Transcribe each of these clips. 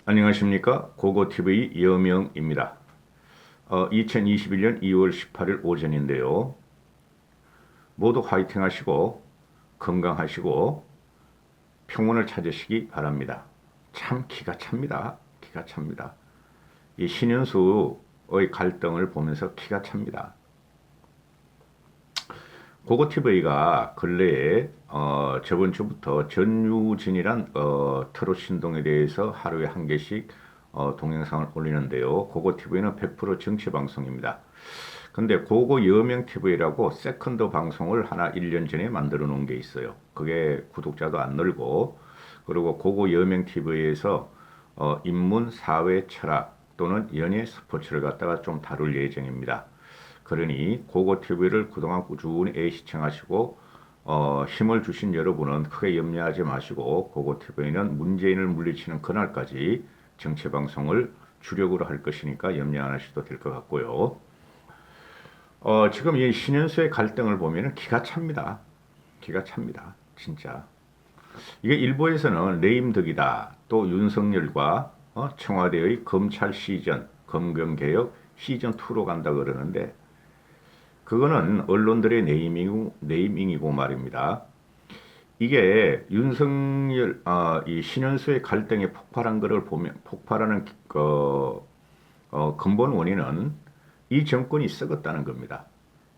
안녕하십니까. 고고TV 여명입니다. 2021년 2월 18일 오전인데요. 모두 화이팅 하시고 건강하시고 평온을 찾으시기 바랍니다. 참 기가 찹니다. 기가 찹니다. 이 신현수의 갈등을 보면서 기가 찹니다. 고고TV가 근래에 저번 주부터 전유진이란 트롯 신동에 대해서 하루에 한 개씩 동영상을 올리는데요. 고고TV는 100% 정치 방송입니다. 근데 고고 여명TV라고 세컨드 방송을 하나 1년 전에 만들어 놓은 게 있어요. 그게 구독자도 안 늘고, 그리고 고고 여명TV에서 인문, 사회, 철학 또는 연예, 스포츠를 갖다가 좀 다룰 예정입니다. 그러니 고고TV를 그동안 꾸준히 시청하시고 힘을 주신 여러분은 크게 염려하지 마시고, 고고TV는 문재인을 물리치는 그날까지 정치방송을 주력으로 할 것이니까 염려 안 하셔도 될 것 같고요. 지금 이 신현수의 갈등을 보면 기가 찹니다. 기가 찹니다. 진짜. 이게 일부에서는 레임덕이다. 또 윤석열과 청와대의 검찰 시전, 검경개혁 시전2로 간다 그러는데, 그거는 언론들의 네이밍이고 말입니다. 이게 윤석열, 이 신현수의 갈등이 폭발한 것을 보면, 폭발하는 근본 원인은 이 정권이 썩었다는 겁니다.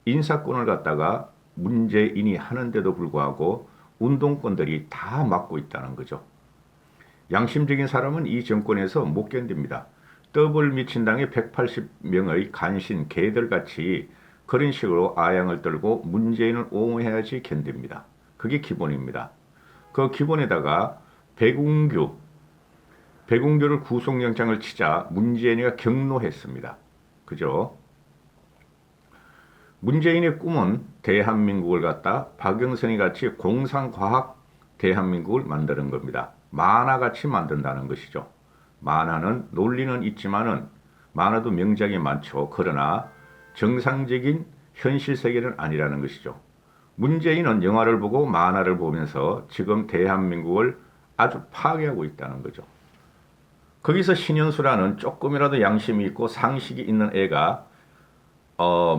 인사권을 갖다가 문재인이 하는데도 불구하고 운동권들이 다 막고 있다는 거죠. 양심적인 사람은 이 정권에서 못 견딥니다. 더블 미친당의 180명의 간신 개들같이 그런 식으로 아양을 떨고 문재인을 옹호해야지 견딥니다. 그게 기본입니다. 그 기본에다가 배궁규를 구속영장을 치자 문재인이가 경로했습니다. 그죠? 문재인의 꿈은 대한민국을 갖다 박영선이 같이 공상과학 대한민국을 만드는 겁니다. 만화같이 만든다는 것이죠. 만화는 논리는 있지만은, 만화도 명작이 많죠. 그러나 정상적인 현실 세계는 아니라는 것이죠. 문재인은 영화를 보고 만화를 보면서 지금 대한민국을 아주 파괴하고 있다는 거죠. 거기서 신현수라는 조금이라도 양심이 있고 상식이 있는 애가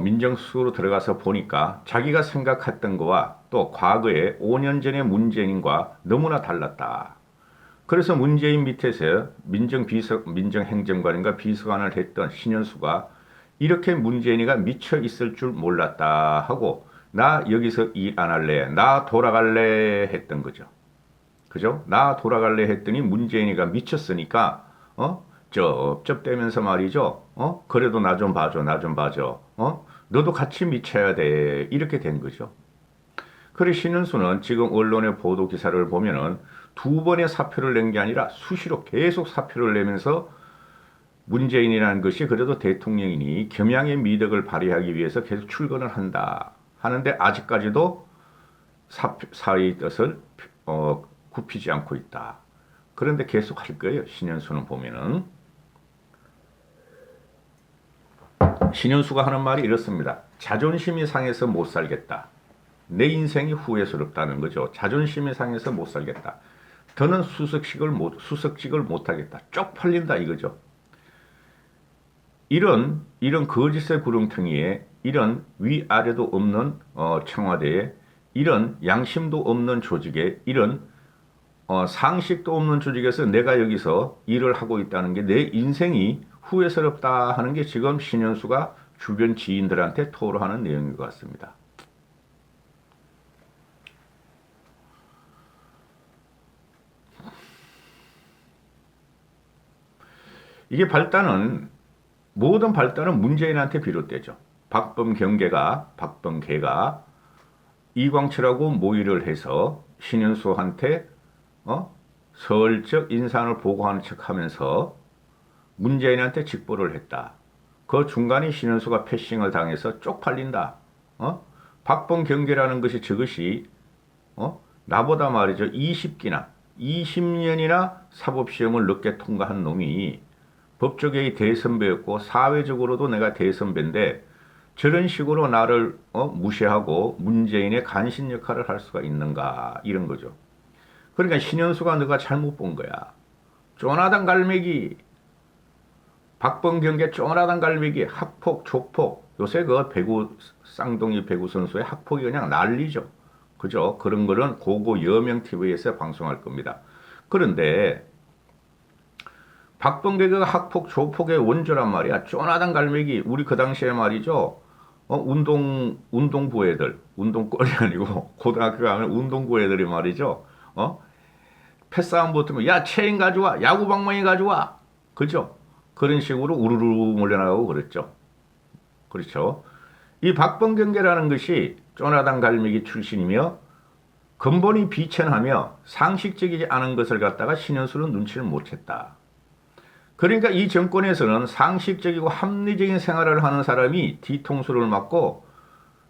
민정수석으로 들어가서 보니까 자기가 생각했던 거와 또 과거에 5년 전의 문재인과 너무나 달랐다. 그래서 문재인 밑에서 민정행정관인가 비서관을 했던 신현수가 이렇게 문재인이가 미쳐 있을 줄 몰랐다 하고, 나 여기서 일 안 할래, 나 돌아갈래 했던 거죠. 그죠? 나 돌아갈래 했더니 문재인이가 미쳤으니까 쩝쩝대면서 말이죠. 그래도 나 좀 봐줘, 나 좀 봐줘. 너도 같이 미쳐야 돼. 이렇게 된 거죠. 그래 신은수는 지금 언론의 보도 기사를 보면은 2번의 사표를 낸 게 아니라 수시로 계속 사표를 내면서 문재인이라는 것이 그래도 대통령이니 겸양의 미덕을 발휘하기 위해서 계속 출근을 한다 하는데, 아직까지도 사회의 뜻을 굽히지 않고 있다. 그런데 계속 할 거예요. 신현수는 보면은. 신현수가 하는 말이 이렇습니다. 자존심이 상해서 못 살겠다. 내 인생이 후회스럽다는 거죠. 자존심이 상해서 못 살겠다. 더는 수석직을 못 하겠다. 쪽팔린다 이거죠. 이런 거짓의 구렁텅이에, 이런 위아래도 없는 청와대에, 이런 양심도 없는 조직에, 이런 상식도 없는 조직에서 내가 여기서 일을 하고 있다는 게 내 인생이 후회스럽다 하는 게 지금 신현수가 주변 지인들한테 토로하는 내용인 것 같습니다. 이게 모든 발단은 문재인한테 비롯되죠. 박범계가 이광철하고 모의를 해서 신현수한테 서울적 인사안을 보고하는 척하면서 문재인한테 직보를 했다. 그 중간에 신현수가 패싱을 당해서 쪽팔린다. 박범경계라는 것이 저것이 나보다 말이죠 20년이나 사법시험을 늦게 통과한 놈이 법조계의 대선배였고 사회적으로도 내가 대선배인데 저런 식으로 나를 무시하고 문재인의 간신 역할을 할 수가 있는가, 이런 거죠. 그러니까 신현수가 너가 잘못 본 거야. 쪼나단 갈매기, 박범경계 쪼나단 갈매기, 학폭, 조폭. 요새 그 배구, 쌍둥이 배구 선수의 학폭이 그냥 난리죠. 그죠? 그런 거는 고고 여명 TV에서 방송할 겁니다. 그런데 박범계가 학폭, 조폭의 원조란 말이야. 쪼나단 갈매기. 우리 그 당시에 말이죠. 운동부 애들, 운동권이 아니고, 고등학교 가면 운동부 애들이 말이죠. 패싸움 붙으면, 야, 체인 가져와. 야구 방망이 가져와. 그죠? 그런 식으로 우르르 몰려나가고 그랬죠. 그렇죠. 이 박범경계라는 것이 쪼나단 갈매기 출신이며, 근본이 비천하며 상식적이지 않은 것을 갖다가 신현수는 눈치를 못 챘다. 그러니까 이 정권에서는 상식적이고 합리적인 생활을 하는 사람이 뒤통수를 맞고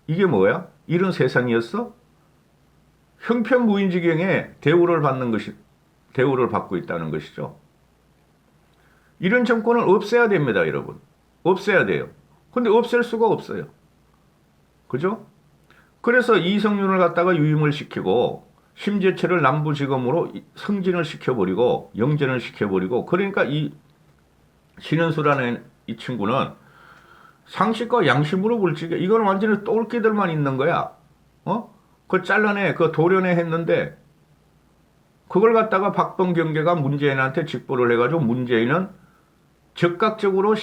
이게 뭐야? 이런 세상이었어? 형편무인지경에 대우를 받고 있다는 것이죠. 이런 정권은 없애야 됩니다, 여러분. 없애야 돼요. 근데 없앨 수가 없어요. 그죠? 그래서 이성윤을 갖다가 유임을 시키고 심재철을 남부지검으로 승진을 시켜버리고 영전을 시켜버리고 그러니까 이 신현수라는 이 친구는 상식과 양심으로 볼 적에 이거는 완전히 똘끼들만 있는 거야. 그 잘라내, 그 도려내 했는데 그걸 갖다가 박범경계가 문재인한테 직보를 해가지고 문재인은 즉각적으로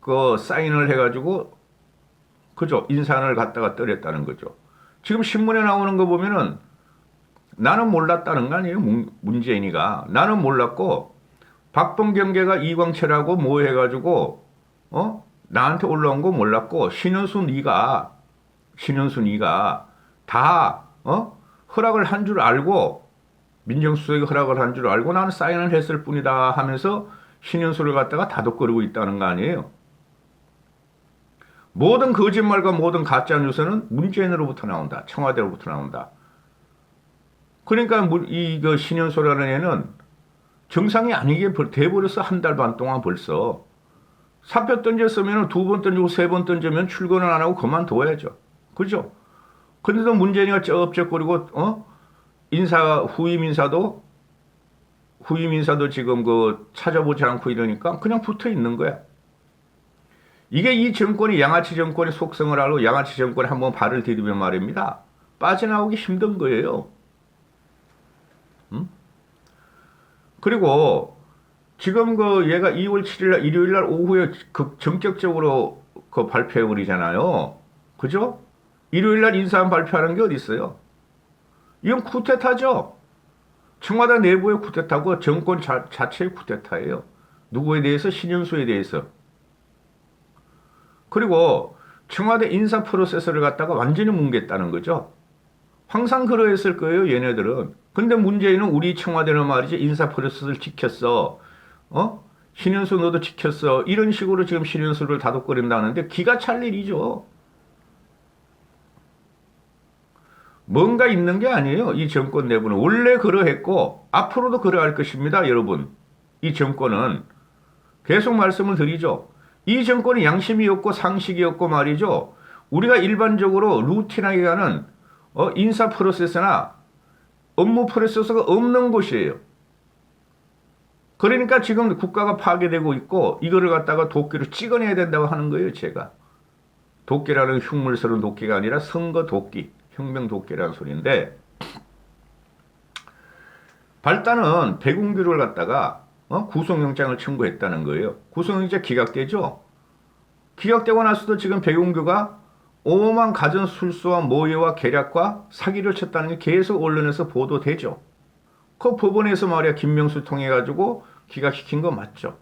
그 사인을 해가지고 그죠? 인사를 갖다가 떨었다는 거죠. 지금 신문에 나오는 거 보면은 나는 몰랐다는 거 아니에요? 문재인이가. 나는 몰랐고 박범경계가 이광철하고 뭐 해가지고 나한테 올라온 거 몰랐고 신현수 니가 다 허락을 한 줄 알고 민정수석이 허락을 한 줄 알고 나는 사인을 했을 뿐이다 하면서 신현수를 갖다가 다독거리고 있다는 거 아니에요? 모든 거짓말과 모든 가짜 뉴스는 문재인으로부터 나온다. 청와대로부터 나온다. 그러니까 이거 신현수라는 애는 정상이 아니게 돼버렸어. 한 달 반 동안 벌써. 사표 던졌으면 2번 던지고 3번 던지면 출근을 안 하고 그만둬야죠. 그죠? 근데도 문재인이가 쩝쩝거리고 후임 인사도 지금 그 찾아보지 않고 이러니까 그냥 붙어 있는 거야. 이게 이 정권이 양아치 정권의 속성을 알고 양아치 정권에 한번 발을 디디면 말입니다. 빠져나오기 힘든 거예요. 그리고 지금 그 얘가 2월 7일 일요일 날 오후에 전격적으로 그 발표해 버리잖아요. 그죠? 일요일 날 인사안 발표하는 게 어디 있어요? 이건 쿠데타죠. 청와대 내부의 쿠데타고 정권 자체의 쿠데타예요. 누구에 대해서? 신현수에 대해서. 그리고 청와대 인사 프로세스를 갖다가 완전히 뭉갰다는 거죠. 항상 그러했을 거예요, 얘네들은. 근데 문재인은 우리 청와대는 말이지 인사 프로세스를 지켰어. 신현수 너도 지켰어. 이런 식으로 지금 신현수를 다독거린다는데 기가 찰 일이죠. 뭔가 있는 게 아니에요. 이 정권 내부는. 원래 그러했고 앞으로도 그러할 것입니다, 여러분. 이 정권은. 계속 말씀을 드리죠. 이 정권이 양심이 없고 상식이 없고 말이죠. 우리가 일반적으로 루틴하게 가는 인사 프로세스나 업무 프로세스가 없는 곳이에요. 그러니까 지금 국가가 파괴되고 있고 이거를 갖다가 도끼로 찍어내야 된다고 하는 거예요, 제가. 도끼라는 흉물스러운 도끼가 아니라 선거 도끼, 혁명 도끼라는 소리인데 발단은 백운규를 갖다가 구속영장을 청구했다는 거예요. 구속영장 기각되죠. 기각되고 나서도 지금 백운규가 오만 가전술수와 모의와 계략과 사기를 쳤다는 게 계속 언론에서 보도되죠. 그 법원에서 말이야 김명수 통해 가지고 기각시킨 거 맞죠.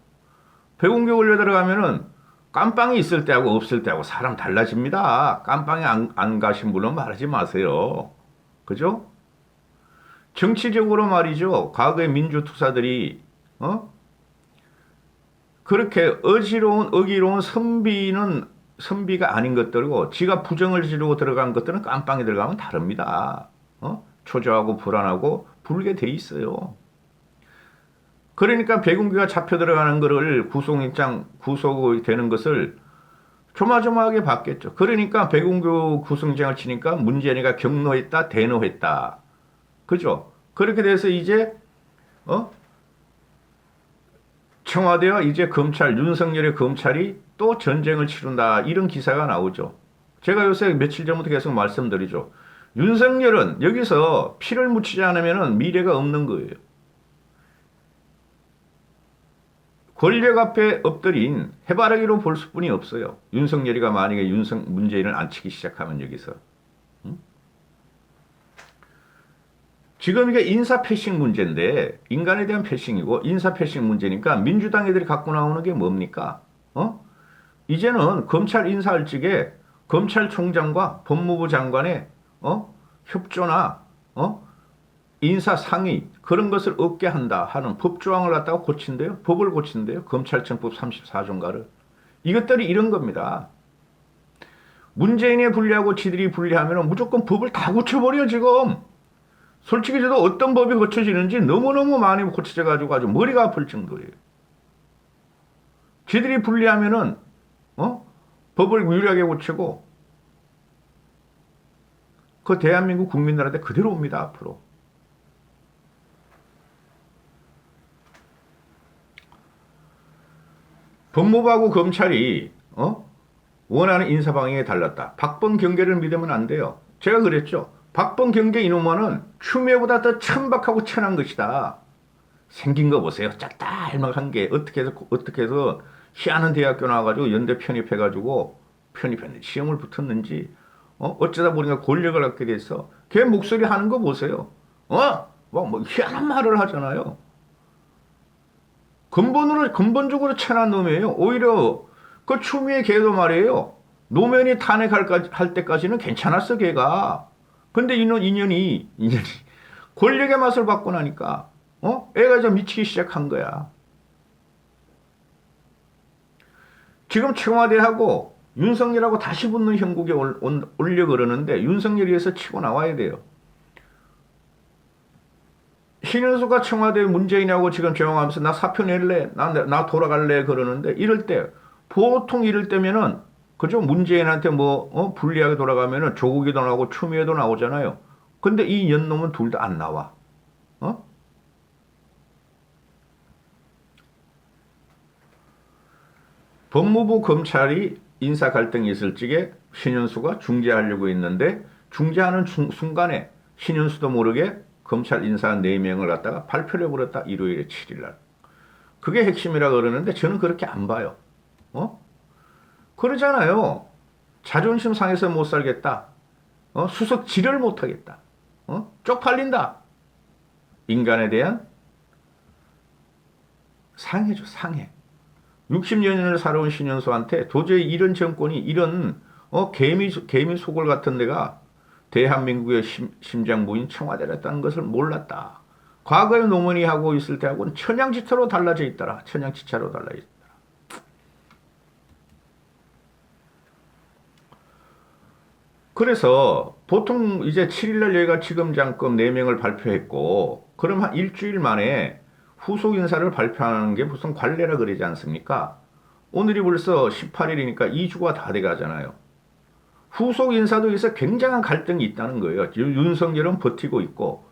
백운규 걸려 들어가면은 깜빵이 있을 때하고 없을 때하고 사람 달라집니다. 깜빵에 안 가신 분은 말하지 마세요. 그죠? 정치적으로 말이죠. 과거의 민주투사들이 그렇게 어기로운 선비가 아닌 것들이고 지가 부정을 지르고 들어간 것들은 깜빵에 들어가면 다릅니다. 초조하고 불안하고 불게 돼 있어요. 그러니까 백운규가 잡혀 들어가는 거를 구속이 되는 것을 조마조마하게 봤겠죠. 그러니까 백운규 구속영장을 치니까 문재인이가 경로했다, 대노했다. 그죠? 그렇게 돼서 이제 청와대와 이제 검찰, 윤석열의 검찰이 또 전쟁을 치른다. 이런 기사가 나오죠. 제가 요새 며칠 전부터 계속 말씀드리죠. 윤석열은 여기서 피를 묻히지 않으면 미래가 없는 거예요. 권력 앞에 엎드린 해바라기로 볼 수뿐이 없어요. 윤석열이가 만약에 문재인을 안 치기 시작하면 여기서. 지금 이게 인사 패싱 문제인데 인간에 대한 패싱이고 인사 패싱 문제니까 민주당 애들이 갖고 나오는 게 뭡니까? 이제는 검찰 인사할 적에 검찰총장과 법무부 장관의 협조나 인사 상의 그런 것을 없게 한다 하는 법조항을 갖다가 고친대요. 법을 고친대요. 검찰청법 34조인가를. 이것들이 이런 겁니다. 문재인이 불리하고 지들이 불리하면 무조건 법을 다 고쳐버려 지금. 솔직히 저도 어떤 법이 고쳐지는지 너무너무 많이 고쳐져가지고 아주 머리가 아플 정도예요. 지들이 불리하면은 법을 유리하게 고치고 그 대한민국 국민들한테 그대로 옵니다 앞으로. 법무부하고 검찰이 원하는 인사 방향에 달랐다. 박범 경계를 믿으면 안 돼요. 제가 그랬죠. 박범 경계 이놈은 추미애보다 더 천박하고 천한 것이다. 생긴 거 보세요. 짝달막한 게 어떻게 해서 희한한 대학교 나와가지고 연대 편입해가지고 편입했는지 시험을 붙었는지 어쩌다 보니까 권력을 갖게 돼서 걔 목소리 하는 거 보세요. 뭐 희한한 말을 하잖아요. 근본적으로 천한 놈이에요. 오히려 그 추미애 걔도 말이에요. 노무현이 탄핵할 때까지는 괜찮았어 걔가. 근데 인연이 권력의 맛을 받고 나니까 애가 좀 미치기 시작한 거야. 지금 청와대하고 윤석열하고 다시 붙는 형국에 올려 그러는데 윤석열이에서 치고 나와야 돼요. 신현수가 청와대 문재인하고 지금 조용하면서 나 사표 낼래, 나 돌아갈래 그러는데 보통 이럴 때면은 그죠? 문재인한테 불리하게 돌아가면은 조국이도 나오고 추미애도 나오잖아요. 근데 이 년놈은 둘 다 안 나와. 법무부 검찰이 인사 갈등이 있을 적에 신현수가 중재하려고 했는데 중재하는 순간에 신현수도 모르게 검찰 인사 4명을 갖다가 발표를 해버렸다. 일요일에 7일날. 그게 핵심이라 그러는데 저는 그렇게 안 봐요. 그러잖아요. 자존심 상해서 못 살겠다. 수석 지를 못 하겠다. 쪽팔린다. 인간에 대한 상해죠, 상해. 60년을 살아온 신현수한테 도저히 이런 정권이 이런 개미 소굴 같은 데가 대한민국의 심장부인 청와대였다는 것을 몰랐다. 과거에 노무현이 하고 있을 때하고는 천양지차로 달라져 있더라. 천양지차로 달라져 있더라. 그래서 보통 이제 7일날 여기가 지검장급 4명을 발표했고 그럼 한 일주일 만에 후속 인사를 발표하는 게 무슨 관례라 그러지 않습니까? 오늘이 벌써 18일이니까 2주가 다 돼가잖아요. 후속 인사도 여기서 굉장한 갈등이 있다는 거예요. 윤석열은 버티고 있고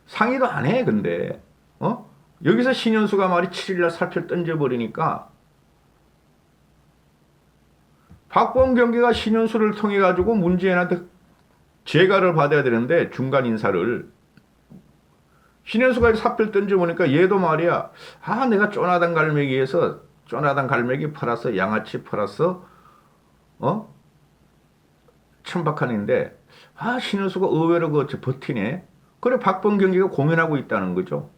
상의도 안 해. 근데 여기서 신현수가 말이 7일날 사표 던져버리니까 박범 경계가 신현수를 통해 가지고 문재인한테 재가를 받아야 되는데 중간 인사를 신현수가 사표를 던져보니까 얘도 말이야. 내가 쪼나단 갈매기에서 쪼나단 갈매기 팔아서 양아치 팔아서 천박한인데 신현수가 의외로 버티네. 그래 박범 경계가 고민하고 있다는 거죠.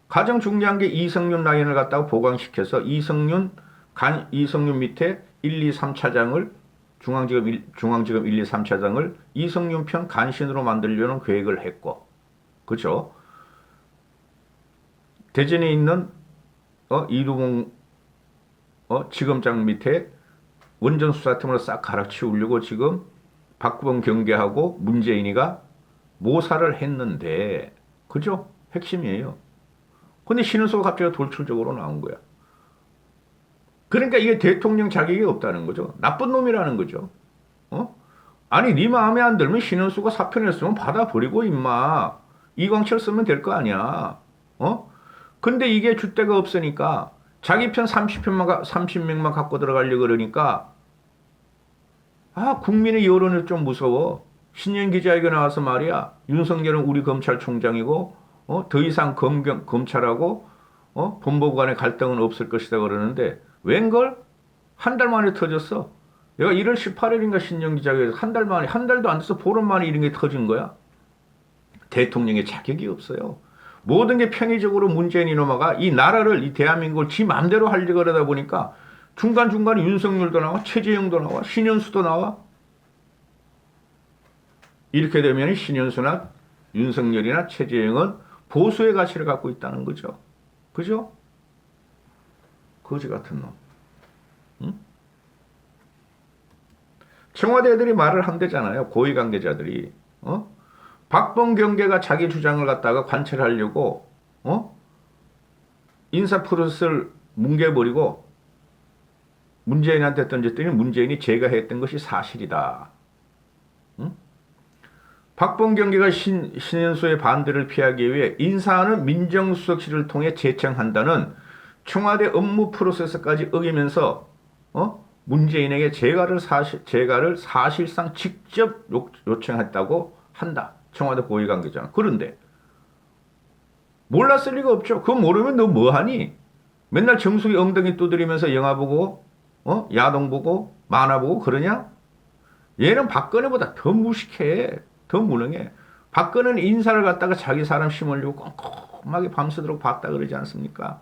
가장 중요한 게 이성윤 라인을 갖다가 보강시켜서 이성윤 밑에 1, 2, 3차장을 중앙지검 1, 2, 3차장을 이성윤 편 간신으로 만들려는 계획을 했고 그렇죠. 대전에 있는 이두봉 지검장 밑에 원전 수사팀으로 싹 갈아치우려고 지금 박범 경계하고 문재인이가 모사를 했는데 그죠? 핵심이에요. 근데 신은수가 갑자기 돌출적으로 나온 거야. 그러니까 이게 대통령 자격이 없다는 거죠. 나쁜 놈이라는 거죠. 아니 네 마음에 안 들면 신은수가 사표 냈으면 받아버리고 임마. 이광철 쓰면 될 거 아니야. 근데 이게 줏대가 없으니까 자기 편 30명만 갖고 들어가려고 그러니까 국민의 여론이 좀 무서워. 신년 기자회견 나와서 말이야. 윤석열은 우리 검찰총장이고 더 이상 검찰하고 본보고 간의 갈등은 없을 것이다 그러는데 웬걸? 한 달 만에 터졌어. 내가 1월 18일인가 신년 기자회견에서 한 달 만에, 한 달도 안 돼서 보름 만에 이런 게 터진 거야. 대통령의 자격이 없어요. 모든 게 편의적으로 문재인 이놈아가 이 나라를, 이 대한민국을 지 맘대로 하려고 그러다 보니까 중간중간에 윤석열도 나와, 최재형도 나와, 신현수도 나와. 이렇게 되면 신현수나 윤석열이나 최재형은 보수의 가치를 갖고 있다는 거죠. 그죠? 거지 같은 놈. 응? 청와대 애들이 말을 한대잖아요. 고위 관계자들이. 박범경계가 자기 주장을 갖다가 관철하려고 인사 프로세스를 뭉개버리고 문재인한테 던졌더니 문재인이 제거했던 것이 사실이다. 응? 박범경계가 신현수의 반대를 피하기 위해 인사하는 민정수석실을 통해 제청한다는 청와대 업무 프로세스까지 어기면서 문재인에게 제가를 사실상 직접 요청했다고 한다. 청와대 고위 관계자는. 그런데 몰랐을 리가 없죠. 그거 모르면 너 뭐하니? 맨날 정수기 엉덩이 두드리면서 영화 보고 야동 보고 만화 보고 그러냐? 얘는 박근혜보다 더 무식해. 더 무능해. 박근혜는 인사를 갖다가 자기 사람 심으려고 꼼꼼하게 밤새도록 봤다 그러지 않습니까?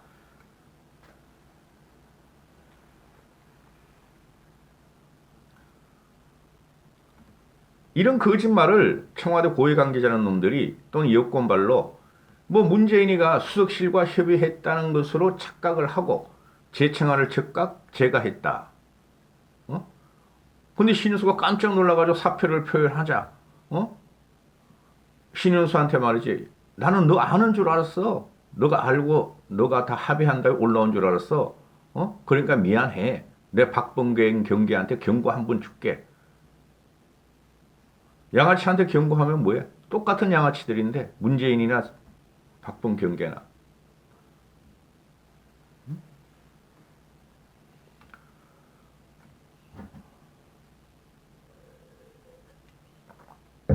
이런 거짓말을 청와대 고위 관계자는 놈들이 또는 여권발로 문재인이가 수석실과 협의했다는 것으로 착각을 하고 재청안을 즉각 제거했다. 근데 신현수가 깜짝 놀라가지고 사표를 표현하자. 신현수한테 말이지. 나는 너 아는 줄 알았어. 너가 알고 너가 다 합의한다고 올라온 줄 알았어. 그러니까 미안해. 내 박범계 경계한테 경고 한 번 줄게. 양아치한테 경고하면 뭐해? 똑같은 양아치들인데 문재인이나 박범경계나.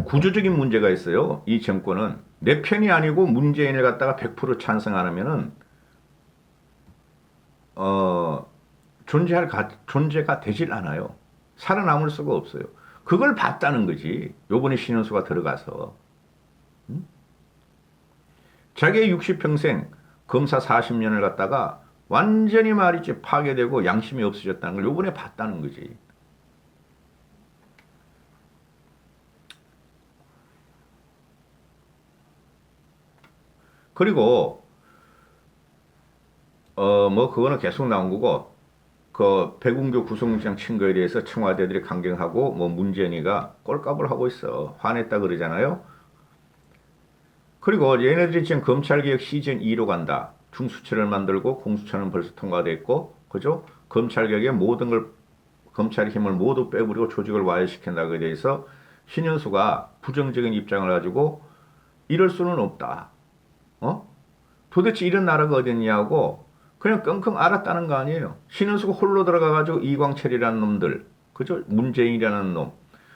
구조적인 문제가 있어요. 이 정권은 내 편이 아니고 문재인을 갖다가 100% 찬성 안 하면은 존재가 되질 않아요. 살아남을 수가 없어요. 그걸 봤다는 거지. 요번에 신현수가 들어가서. 자기의 60평생 검사 40년을 갖다가 완전히 말이지 파괴되고 양심이 없어졌다는 걸 요번에 봤다는 거지. 그리고 그거는 계속 나온 거고 그 백운교 구속영장 친거에 대해서 청와대들이 강경하고 문재인이가 꼴값을 하고 있어. 화냈다 그러잖아요. 그리고 얘네들이 지금 검찰개혁 시즌 2로 간다. 중수처를 만들고 공수처는 벌써 통과됐고 그죠? 검찰개혁의 모든 걸 검찰의 힘을 모두 빼버리고 조직을 와해시킨다고 대해서 신현수가 부정적인 입장을 가지고 이럴 수는 없다. 도대체 이런 나라가 어딨냐고 그냥 끙끙 앓았다는 거 아니에요. 신현수가 홀로 들어가가지고 이광철이라는 놈들, 그죠? 문재인이라는 놈.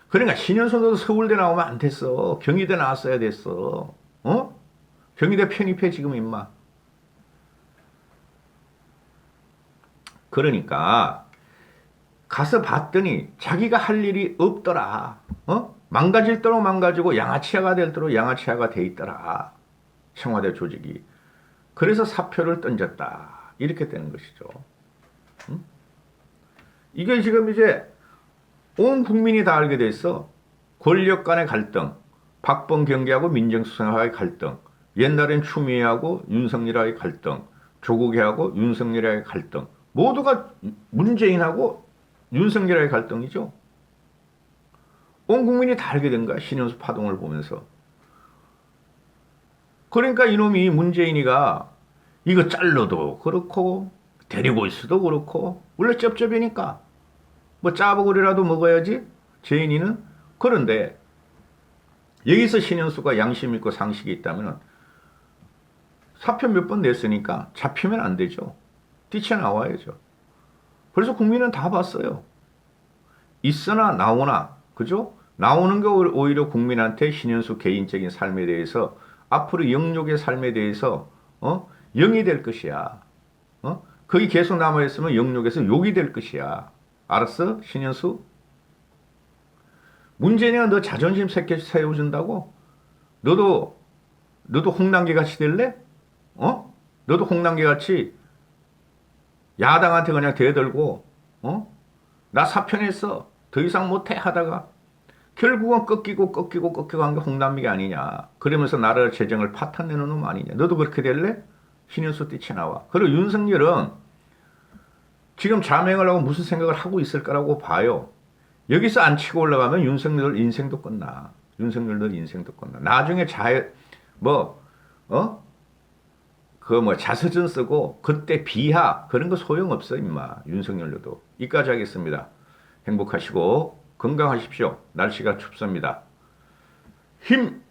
그러니까 신현수도 서울대 나오면 안 됐어. 경희대 나왔어야 됐어. 경희대 편입해 지금 임마. 그러니까 가서 봤더니 자기가 할 일이 없더라. 망가질 대로 망가지고 양아치아가 될 대로 양아치아가 돼 있더라. 청와대 조직이. 그래서 사표를 던졌다. 이렇게 되는 것이죠. 이게 지금 이제 온 국민이 다 알게 됐어. 권력 간의 갈등, 박범경계하고 민정수석하고의 갈등, 옛날엔 추미애하고 윤석열하고의 갈등, 조국이하고 윤석열하고의 갈등, 모두가 문재인하고 윤석열하고의 갈등이죠. 온 국민이 다 알게 된 거야. 신현수 파동을 보면서. 그러니까 이놈이 문재인이가 이거 잘라도 그렇고 데리고 있어도 그렇고 원래 쩝쩝이니까 짜보고리라도 먹어야지 재인이는. 그런데 여기서 신현수가 양심 있고 상식이 있다면 사표 몇 번 냈으니까 잡히면 안 되죠. 뛰쳐나와야죠. 그래서 국민은 다 봤어요. 있으나 나오나, 그죠? 나오는 게 오히려 국민한테 신현수 개인적인 삶에 대해서 앞으로 영욕의 삶에 대해서 영이 될 것이야. 거기 계속 남아있으면 영욕에서 욕이 될 것이야. 알았어? 신현수? 문재인이가 너 자존심 세워준다고? 너도 홍남기 같이 될래? 너도 홍남기 같이 야당한테 그냥 대들고, 나 사표냈어. 더 이상 못해 하다가 결국은 꺾이고 한 게 홍남기가 아니냐. 그러면서 나라 재정을 파탄내는 놈 아니냐. 너도 그렇게 될래? 신현수 뛰쳐나와. 그리고 윤석열은 지금 자명을 하고 무슨 생각을 하고 있을 거라고 봐요. 여기서 안 치고 올라가면 윤석열 인생도 끝나. 윤석열도 인생도 끝나. 나중에 자서전 쓰고 그때 비하 그런 거 소용없어 임마. 윤석열도. 이까지 하겠습니다. 행복하시고 건강하십시오. 날씨가 춥습니다. 힘.